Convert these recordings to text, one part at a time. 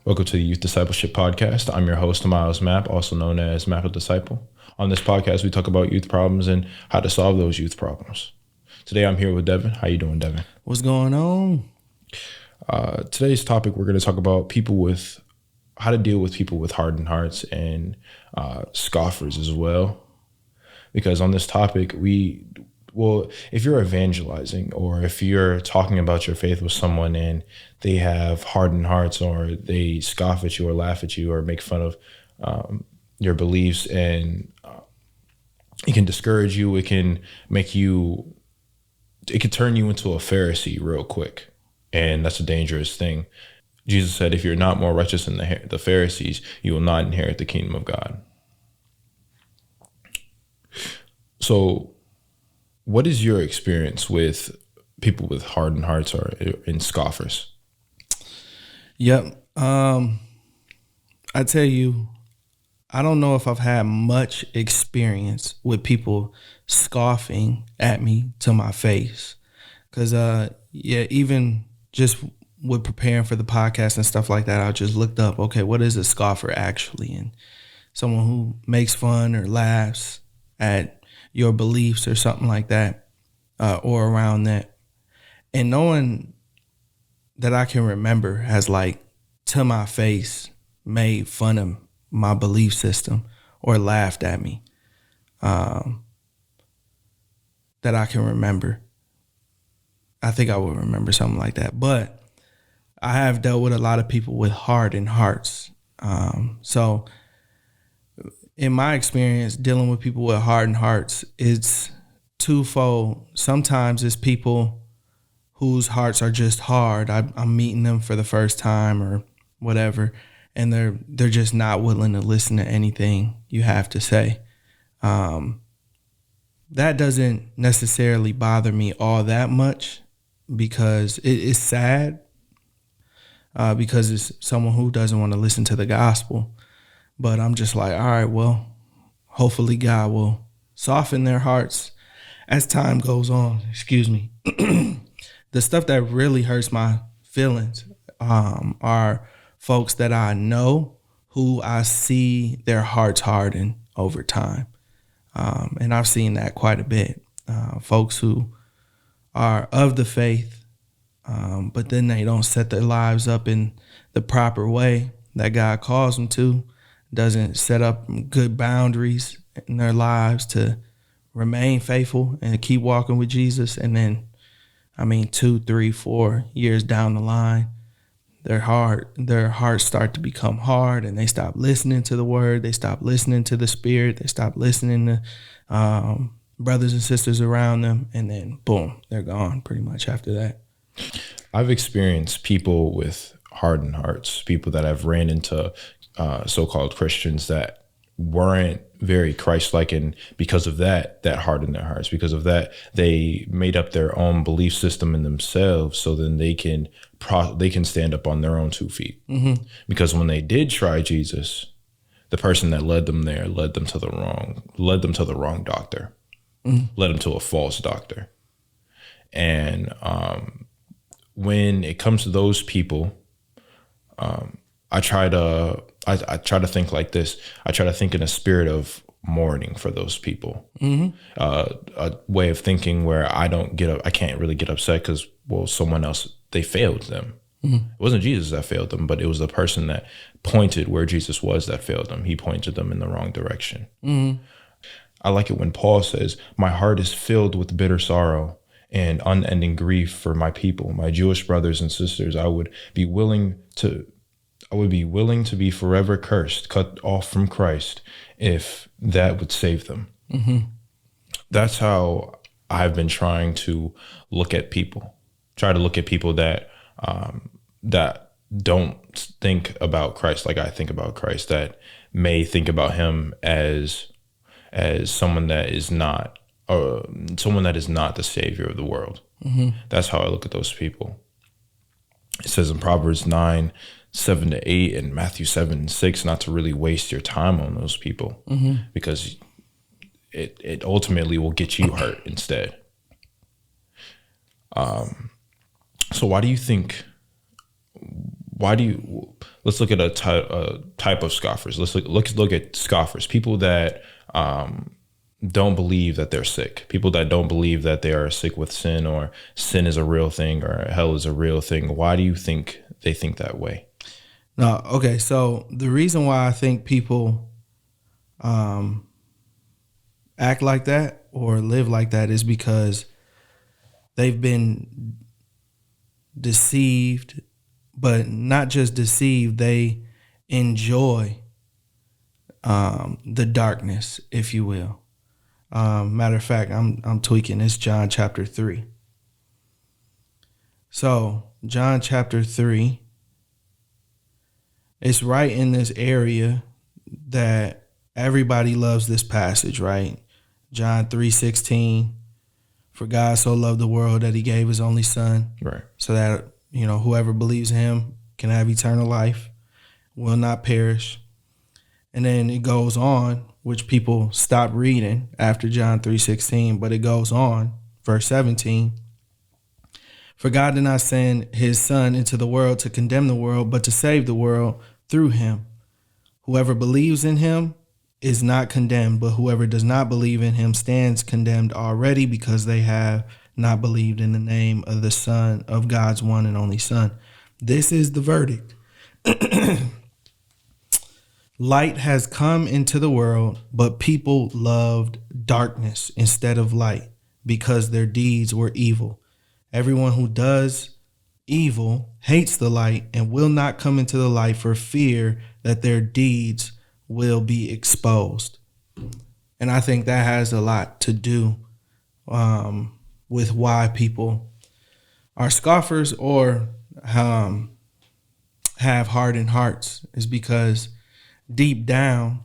Welcome to the Youth Discipleship Podcast. I'm your host, Miles Mapp, also known as Mapp the Disciple. On this podcast, we talk about youth problems and how to solve those youth problems. Today, I'm here with Devin. How you doing, Devin? What's going on? Today's topic, we're going to talk about how to deal with people with hardened hearts and scoffers as well. Because on this topic, if you're evangelizing or if you're talking about your faith with someone and they have hardened hearts or they scoff at you or laugh at you or make fun of your beliefs, and it can discourage you, it can turn you into a Pharisee real quick. And that's a dangerous thing. Jesus said, if you're not more righteous than the Pharisees, you will not inherit the kingdom of God. So what is your experience with people with hardened hearts or in scoffers? Yep. I tell you, I don't know if I've had much experience with people scoffing at me to my face. Because, even just with preparing for the podcast and stuff like that, I just looked up, okay, what is a scoffer actually? And someone who makes fun or laughs at your beliefs or something like that, or around that. And no one that I can remember has to my face made fun of my belief system or laughed at me, that I can remember. I think I would remember something like that. But I have dealt with a lot of people with hardened hearts. So in my experience, dealing with people with hardened hearts, it's twofold. Sometimes it's people whose hearts are just hard. I'm meeting them for the first time or whatever, and they're just not willing to listen to anything you have to say. That doesn't necessarily bother me all that much because it's sad, because it's someone who doesn't want to listen to the gospel. But I'm just like, all right, well, hopefully God will soften their hearts as time goes on. Excuse me. The stuff that really hurts my feelings are folks that I know who I see their hearts harden over time. And I've seen that quite a bit. Folks who are of the faith, but then they don't set their lives up in the proper way that God calls them to. Doesn't set up good boundaries in their lives to remain faithful and keep walking with Jesus. And then, 2, 3, 4 years down the line, their hearts start to become hard and they stop listening to the word. They stop listening to the spirit. They stop listening to brothers and sisters around them. And then boom, they're gone pretty much after that. I've experienced people with hardened hearts, people that I've ran into so-called Christians that weren't very Christ-like, and because of that hardened their hearts. Because of that, they made up their own belief system in themselves, so then they can stand up on their own 2 feet. Mm-hmm. Because when they did try Jesus, the person that led them there led them to the wrong doctor, led them to a false doctor. And when it comes to those people, I try to think like this. I try to think in a spirit of mourning for those people. Mm-hmm. A way of thinking where I can't really get upset because, someone else, they failed them. Mm-hmm. It wasn't Jesus that failed them, but it was the person that pointed where Jesus was that failed them. He pointed them in the wrong direction. Mm-hmm. I like it when Paul says, "My heart is filled with bitter sorrow and unending grief for my people, my Jewish brothers and sisters. I would be willing to be forever cursed, cut off from Christ, if that would save them." Mm-hmm. That's how I've been trying to look at people. Try to look at people that don't think about Christ like I think about Christ, that may think about him as someone that is not the savior of the world. Mm-hmm. That's how I look at those people. It says in Proverbs 9:7-8 and Matthew 7:6 not to really waste your time on those people, mm-hmm. because it ultimately will get you hurt instead. So why do you think why do you? Let's look at a type of scoffers. Let's look at scoffers. People that don't believe that they're sick. People that don't believe that they are sick with sin, or sin is a real thing, or hell is a real thing. Why do you think they think that way? No, okay. So the reason why I think people act like that or live like that is because they've been deceived, but not just deceived. They enjoy the darkness, if you will. Matter of fact, I'm tweaking. It's John chapter 3. So John chapter 3, it's right in this area that everybody loves this passage, right? John 3:16. For God so loved the world that he gave his only son. Right. So that, whoever believes in him can have eternal life, will not perish. And then it goes on, which people stop reading after John 3:16, but it goes on, verse 17. For God did not send his son into the world to condemn the world, but to save the world through him. Whoever believes in him is not condemned, but whoever does not believe in him stands condemned already, because they have not believed in the name of the Son of God's one and only Son. This is the verdict. Light has come into the world, but people loved darkness instead of light, because their deeds were evil. Everyone who does evil hates the light and will not come into the light for fear that their deeds will be exposed. And I think that has a lot to do with why people are scoffers or have hardened hearts, is because deep down,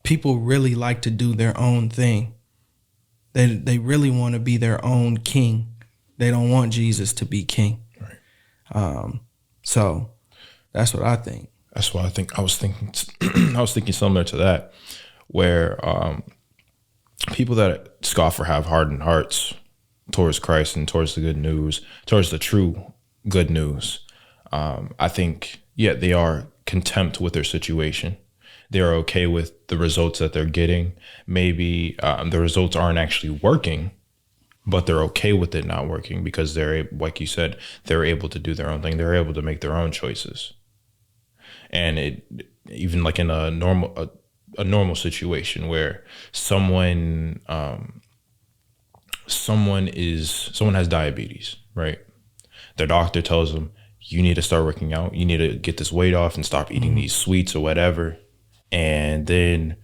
people really like to do their own thing. They really want to be their own king. They don't want Jesus to be king. Right. So that's what I think. That's why I was thinking similar to that, where people that scoff or have hardened hearts towards Christ and towards the good news, towards the true good news. I think, they are content with their situation. They're okay with the results that they're getting. Maybe the results aren't actually working, but they're okay with it not working, because they're, like you said, they're able to do their own thing. They're able to make their own choices. And it, even like in a normal situation where someone has diabetes, right? Their doctor tells them, you need to start working out. You need to get this weight off and stop eating these sweets or whatever. And then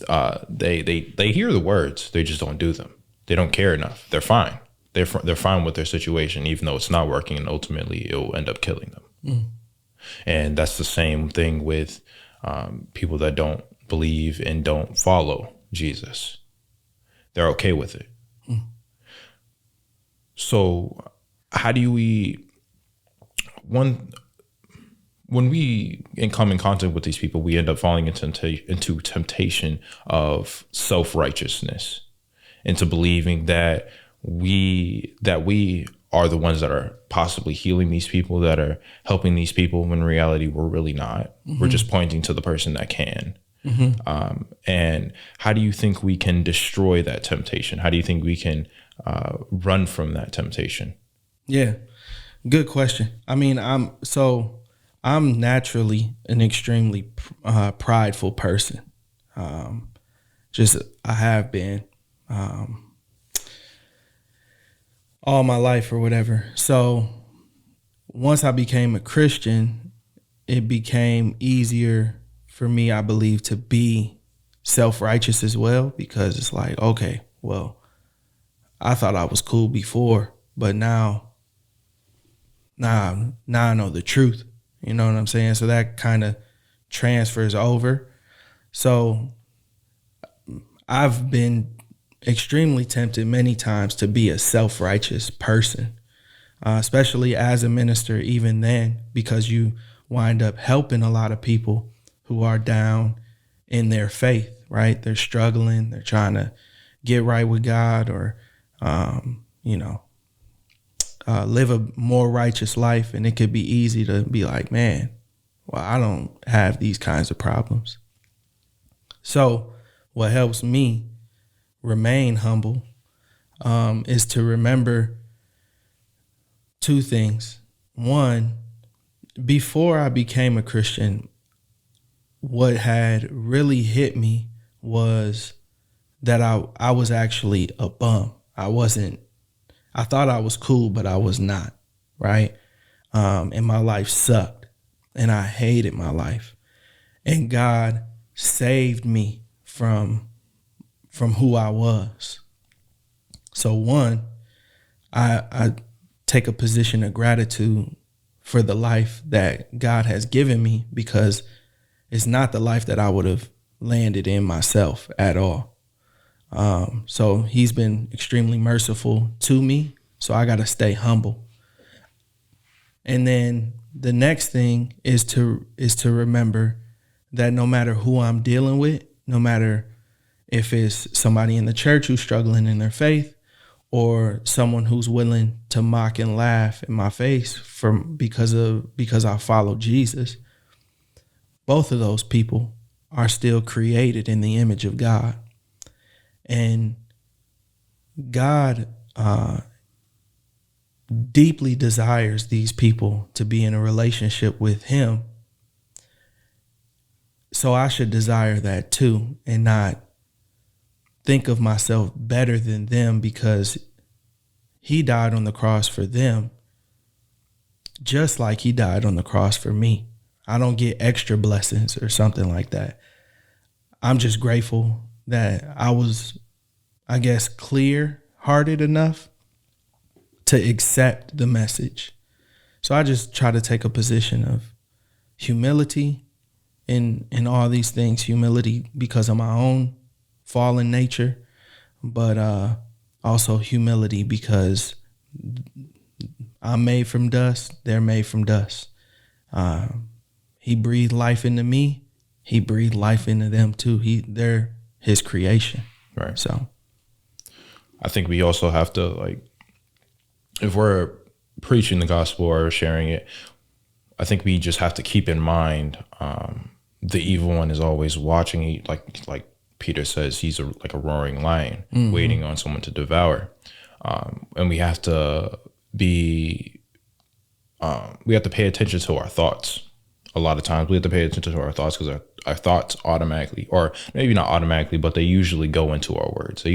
they hear the words, they just don't do them. They don't care enough. They're fine. They're fine with their situation, even though it's not working, and ultimately it will end up killing them. And that's the same thing with people that don't believe and don't follow Jesus. They're okay with it. So how do we, when we come in contact with these people, we end up falling into temptation of self-righteousness, into believing that we are the ones that are possibly healing these people, that are helping these people, when in reality we're really not. We're just pointing to the person that can. And how do you think we can destroy that temptation? How do you think we can run from that temptation? Yeah, good question. I mean, I'm naturally an extremely prideful person. I have been all my life or whatever. So once I became a Christian, it became easier for me, I believe, to be self-righteous as well, because it's like, okay, well, I thought I was cool before, but now I know the truth. You know what I'm saying? So that kind of transfers over. So I've been extremely tempted many times to be a self-righteous person, especially as a minister, even then, because you wind up helping a lot of people who are down in their faith, right? They're struggling. They're trying to get right with God, or, live a more righteous life, and it could be easy to be like, man, well, I don't have these kinds of problems. So what helps me remain humble is to remember two things. One, before I became a Christian, what had really hit me was that I was actually a bum. I thought I was cool, but I was not, right? And my life sucked, and I hated my life. And God saved me from who I was. So one, I take a position of gratitude for the life that God has given me, because it's not the life that I would have landed in myself at all. So he's been extremely merciful to me. So I got to stay humble. And then the next thing is to remember that no matter who I'm dealing with, no matter if it's somebody in the church who's struggling in their faith, or someone who's willing to mock and laugh in my face because I follow Jesus, both of those people are still created in the image of God. And God deeply desires these people to be in a relationship with him. So I should desire that too, and not think of myself better than them because he died on the cross for them, just like he died on the cross for me. I don't get extra blessings or something like that. I'm just grateful that I was, I guess, clear-hearted enough to accept the message. So I just try to take a position of humility in all these things. Humility because of my own fallen nature, but also humility because I'm made from dust, they're made from dust. He breathed life into me. He breathed life into them too. They're his creation. Right. So I think we also have to, like, if we're preaching the gospel or sharing it, I think we just have to keep in mind the evil one is always watching. Like Peter says, he's like a roaring lion, waiting on someone to devour. And we have to pay attention to our thoughts. A lot of times we have to pay attention to our thoughts because our thoughts automatically, or maybe not automatically, but they usually go into our words. We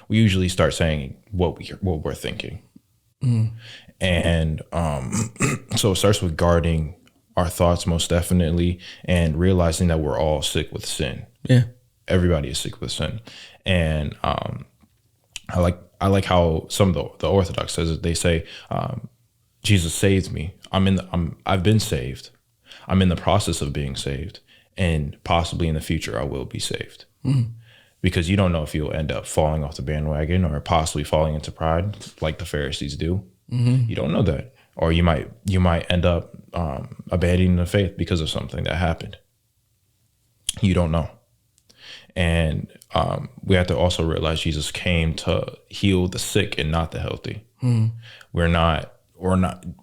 usually start saying what we're thinking. And so it starts with guarding our thoughts, most definitely, and realizing that we're all sick with sin. yeah, Everybody is sick with sin. And I like how some of the Orthodox says it. They say, Jesus saved me. I've been saved. I'm in the process of being saved, and possibly in the future I will be saved. Because you don't know if you'll end up falling off the bandwagon or possibly falling into pride like the Pharisees do. You don't know that. Or you might end up abandoning the faith because of something that happened. You don't know. And we have to also realize Jesus came to heal the sick and not the healthy. We're not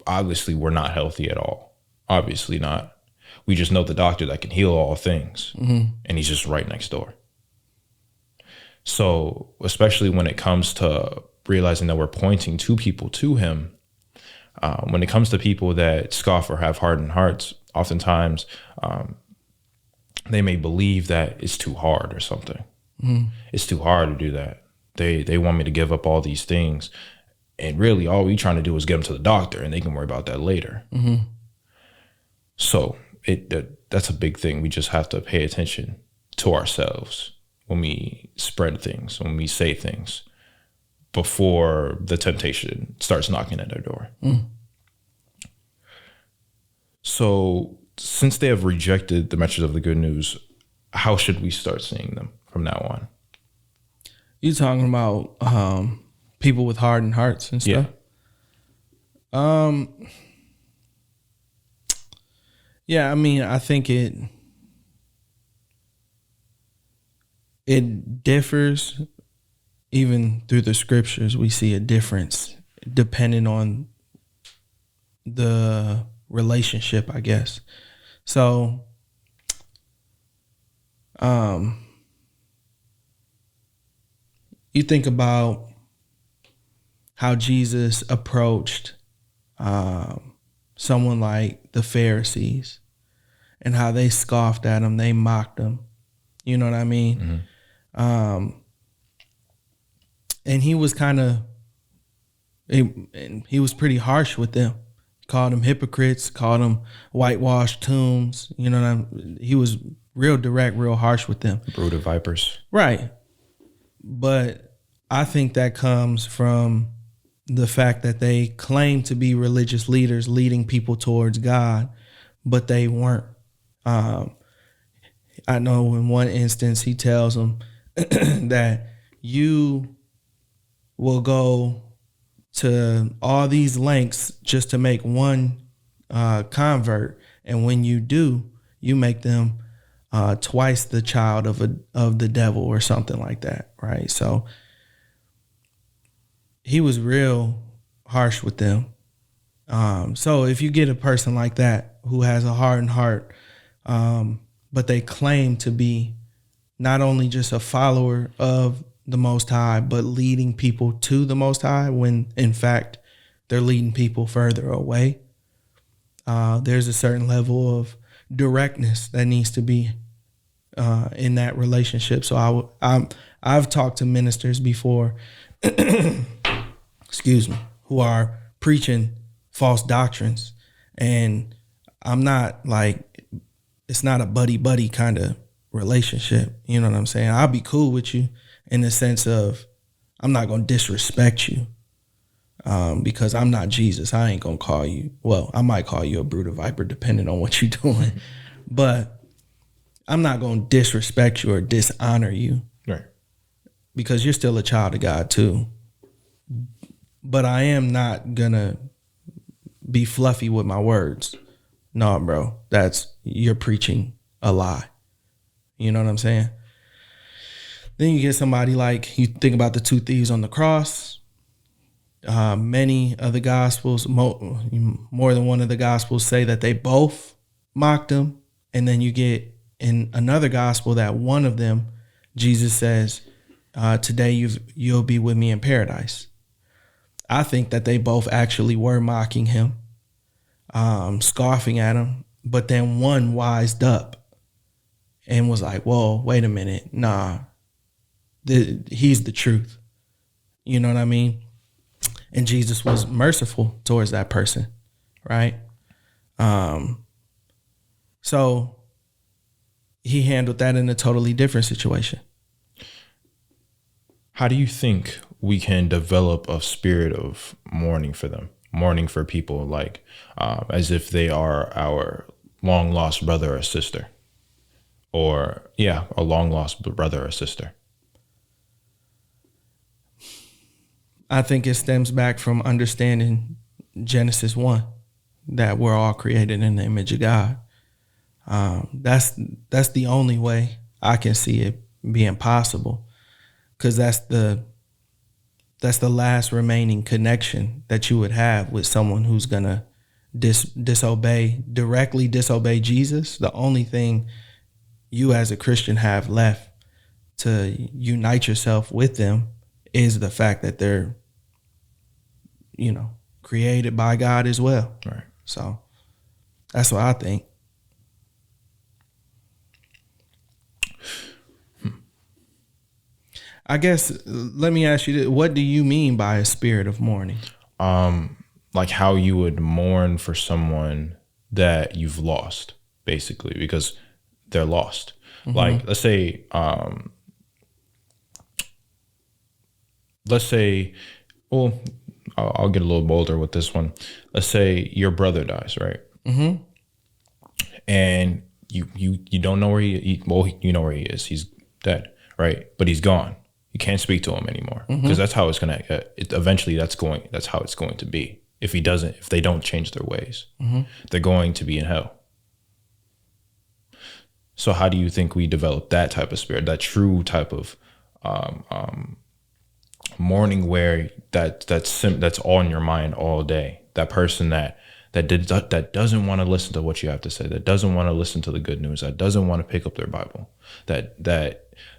healthy at all. Obviously not. We just know the doctor that can heal all things. And he's just right next door. So especially when it comes to realizing that we're pointing to people to him, when it comes to people that scoff or have hardened hearts, oftentimes they may believe that it's too hard or something. It's too hard to do that. They want me to give up all these things. And really all we trying to do is get them to the doctor and they can worry about that later. So that's a big thing. We just have to pay attention to ourselves when we spread things, when we say things, before the temptation starts knocking at our door. So since they have rejected the message of the good news, how should we start seeing them from now on? You talking about people with hardened hearts and stuff? Yeah, I mean, I think it differs. Even through the scriptures, we see a difference depending on the relationship, I guess. So, you think about how Jesus approached someone like the Pharisees and how they scoffed at him, they mocked him. You know what I mean? Mm-hmm. And he was he was pretty harsh with them. Called them hypocrites, called them whitewashed tombs. You know what I mean? He was real direct, real harsh with them. Brood of vipers. Right. But I think that comes from the fact that they claim to be religious leaders leading people towards God, but they weren't. I know in one instance he tells them that you will go to all these lengths just to make one convert, and when you do, you make them twice the child of the devil or something like that, right? So he was real harsh with them. So if you get a person like that who has a hardened heart, but they claim to be not only just a follower of the Most High, but leading people to the Most High, when in fact they're leading people further away, there's a certain level of directness that needs to be in that relationship. So I've talked to ministers before, excuse me, who are preaching false doctrines, and I'm not like, it's not a buddy kind of relationship. You know what I'm saying? I'll be cool with you in the sense of I'm not going to disrespect you because I'm not Jesus. I ain't going to call you, well, I might call you a brood of viper depending on what you're doing, but I'm not going to disrespect you or dishonor you. Right. Because you're still a child of God too. But I am not going to be fluffy with my words. No, bro, you're preaching a lie. You know what I'm saying? Then you get somebody like, you think about the two thieves on the cross. Many of the gospels, more than one of the gospels, say that they both mocked him. And then you get in another gospel that one of them, Jesus says, today you'll be with me in paradise. I think that they both actually were mocking him, scoffing at him. But then one wised up and was like, whoa, wait a minute. Nah, he's the truth. You know what I mean? And Jesus was merciful towards that person, right? So he handled that in a totally different situation. How do you think we can develop a spirit of mourning for them, mourning for people, like as if they are our long lost brother or sister, or a long lost brother or sister? I think it stems back from understanding Genesis 1, that we're all created in the image of God. That's the only way I can see it being possible, because that's the last remaining connection that you would have with someone who's gonna directly disobey Jesus. The only thing you as a Christian have left to unite yourself with them is the fact that they're, created by God as well. Right. So that's what I think. I guess, let me ask you this. What do you mean by a spirit of mourning? Like how you would mourn for someone that you've lost, basically, because they're lost. Mm-hmm. Like, let's say, well, I'll get a little bolder with this one. Let's say your brother dies, right? Mm-hmm. And you don't know where you know where he is. He's dead, right? But he's gone. You can't speak to him anymore, because mm-hmm. that's how it's gonna. Eventually, that's how it's going to be. If they don't change their ways, mm-hmm. they're going to be in hell. So how do you think we develop that type of spirit, that true type of mourning, where that's all in your mind all day? That person that that doesn't want to listen to what you have to say, that doesn't want to listen to the good news, that doesn't want to pick up their Bible, that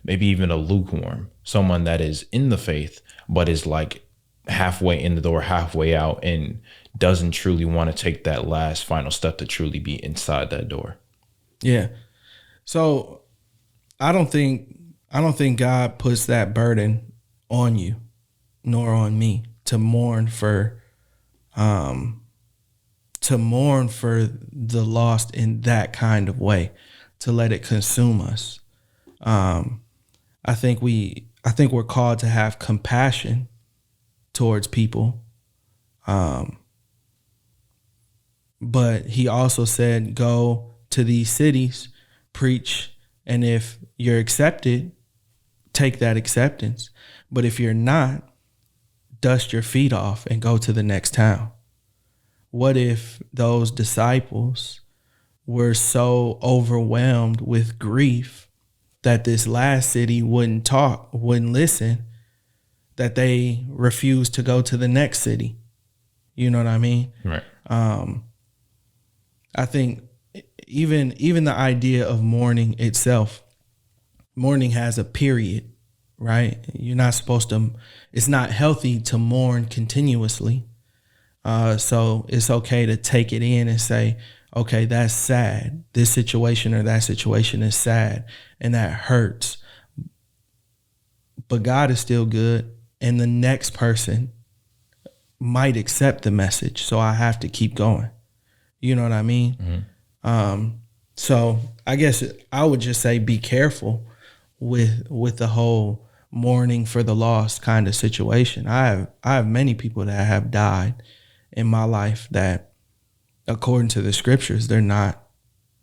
maybe even a lukewarm, someone that is in the faith but is like halfway in the door, halfway out, and doesn't truly want to take that last final step to truly be inside that door. Yeah. So I don't think God puts that burden on you nor on me to mourn for the lost in that kind of way, to let it consume us. I think we're called to have compassion towards people. But he also said, go to these cities, preach, and if you're accepted, take that acceptance. But if you're not, dust your feet off and go to the next town. What if those disciples were so overwhelmed with grief that this last city wouldn't talk, wouldn't listen, that they refused to go to the next city? You know what I mean? Right. I think even the idea of mourning itself, mourning has a period, right? You're not supposed to, it's not healthy to mourn continuously. So it's okay to take it in and say, okay, that's sad. This situation or that situation is sad and that hurts. But God is still good, and the next person might accept the message. So I have to keep going. You know what I mean? Mm-hmm. So I guess I would just say be careful with the whole mourning for the lost kind of situation. I have many people that have died in my life that, according to the scriptures, they're not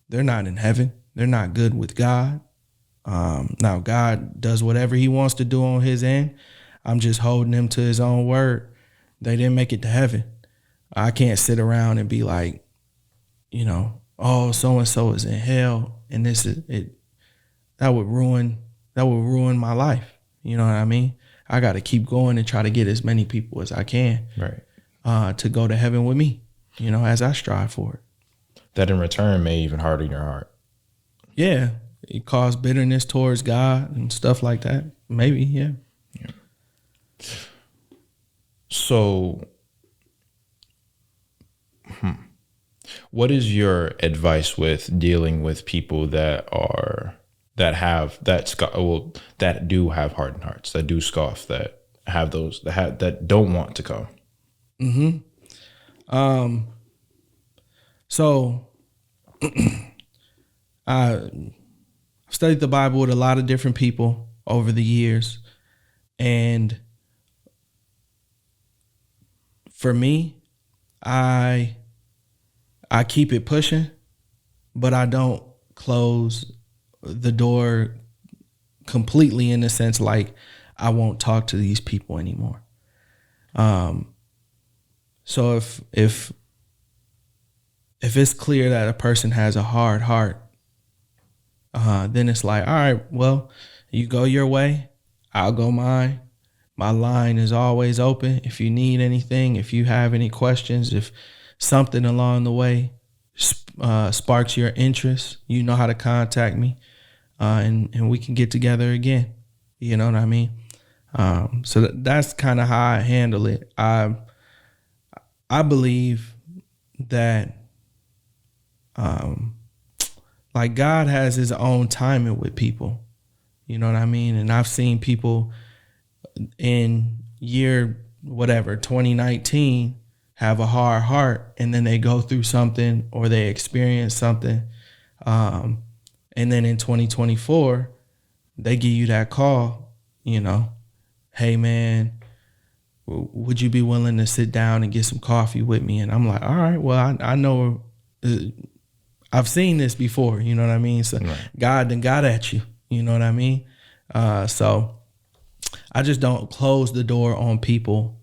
in heaven. They're not good with God. Now God does whatever he wants to do on his end. I'm just holding him to his own word. They didn't make it to heaven. I can't sit around and be like, you know, oh, so-and-so is in hell, and this is it. That would ruin my life. You know what I mean? I got to keep going and try to get as many people as I can, right, to go to heaven with me, you know, as I strive for it. That in return may even harden your heart. Yeah. It caused bitterness towards God and stuff like that. Maybe, yeah. So, what is your advice with dealing with people that do have hardened hearts, that do scoff, that have those that don't want to come? So I studied the Bible with a lot of different people over the years, and for me, I keep it pushing, but I don't close the door completely, in the sense like I won't talk to these people anymore. So if it's clear that a person has a hard heart, then it's like, all right, well, you go your way, I'll go mine. My line is always open. If you need anything, if you have any questions, if something along the way sparks your interest, you know how to contact me, and we can get together again. You know what I mean? So that's kind of how I handle it. I believe that like God has his own timing with people. You know what I mean? And I've seen people in year 2019 have a hard heart, and then they go through something or they experience something, and then in 2024 they give you that call, you know, hey man, would you be willing to sit down and get some coffee with me? And I'm like, all right, well, I know, I've seen this before, you know what I mean? So right. God done got at you, you know what I mean? So I just don't close the door on people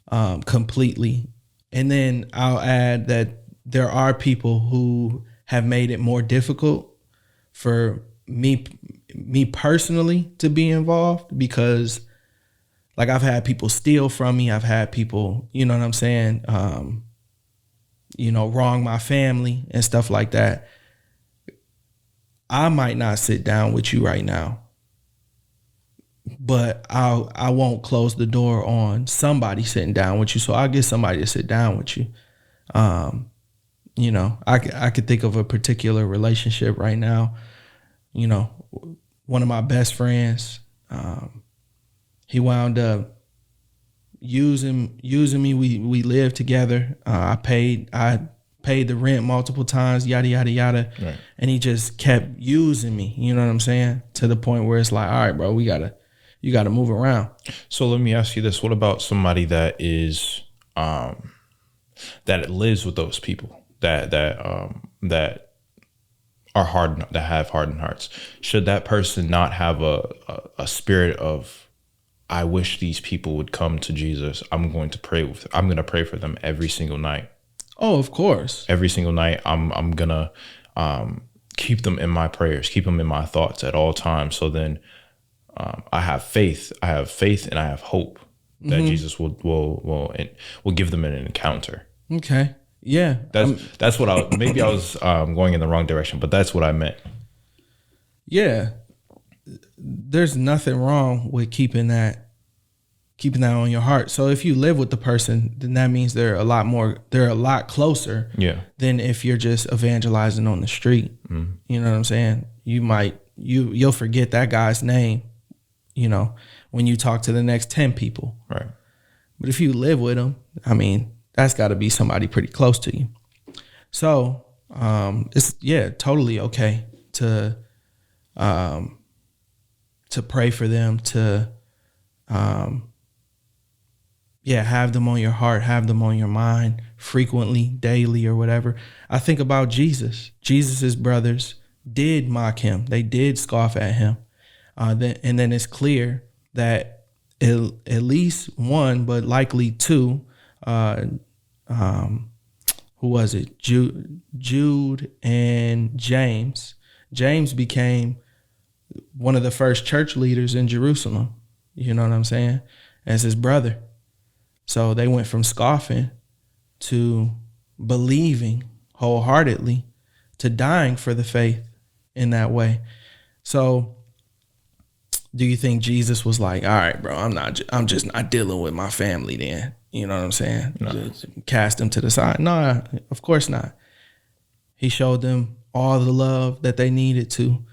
completely. And then I'll add that there are people who have made it more difficult for me personally to be involved, because like I've had people steal from me. I've had people, you know what I'm saying, wrong my family and stuff like that, I might not sit down with you right now, but I won't close the door on somebody sitting down with you. So I'll get somebody to sit down with you. I could think of a particular relationship right now. One of my best friends, he wound up using me. We lived together. I paid the rent multiple times, yada, yada, yada. Right. And he just kept using me, you know what I'm saying? To the point where it's like, all right, bro, you gotta move around. So let me ask you this. What about somebody that is, that lives with those people that are hardened, that have hardened hearts? Should that person not have a spirit of, I wish these people would come to Jesus. I'm going to pray for them every single night. Oh, of course. Every single night, I'm gonna keep them in my prayers, keep them in my thoughts at all times. So then, I have faith, and I have hope that Jesus will give them an encounter. Okay. Yeah. That's what I was going in the wrong direction, but that's what I meant. Yeah. There's nothing wrong with keeping that on your heart. So if you live with the person, then that means they're a lot closer than if you're just evangelizing on the street. Mm. You know what I'm saying? You'll forget that guy's name, when you talk to the next 10 people. Right. But if you live with them, I mean, that's got to be somebody pretty close to you. So it's totally okay to pray for them, to have them on your heart, have them on your mind frequently, daily, or whatever. I think about Jesus. Jesus's brothers did mock him. They did scoff at him. And then it's clear that at least one, but likely two, who was it? Jude and James. James became one of the first church leaders in Jerusalem. You know what I'm saying? As his brother. So they went from scoffing to believing wholeheartedly to dying for the faith in that way. So do you think Jesus was like, all right, bro, I'm just not dealing with my family then? You know what I'm saying? No. Just cast them to the side. No, of course not. He showed them all the love that they needed to.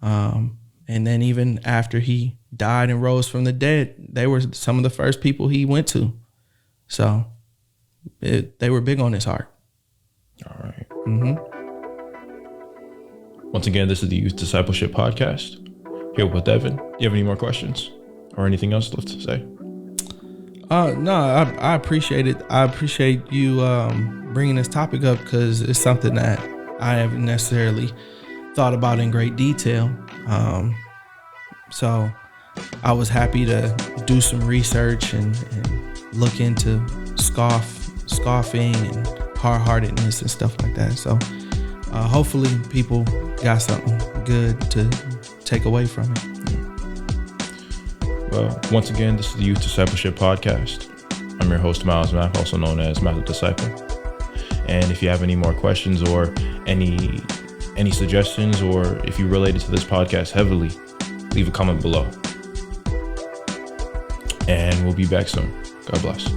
And then even after he died and rose from the dead, they were some of the first people he went to. So they were big on his heart. All right. Mm-hmm. Once again, this is the Youth Discipleship Podcast. Here with Devin. Do you have any more questions or anything else left to say? No, I appreciate it. I appreciate you bringing this topic up because it's something that I haven't necessarily thought about in great detail. So I was happy to do some research and look into scoffing and hard-heartedness and stuff like that. So hopefully people got something good to take away from it. Well, once again, this is the Youth Discipleship Podcast. I'm your host, Miles Mapp, also known as Math Disciple. And if you have any more questions or any suggestions, or if you related to this podcast heavily, leave a comment below. And we'll be back soon. God bless.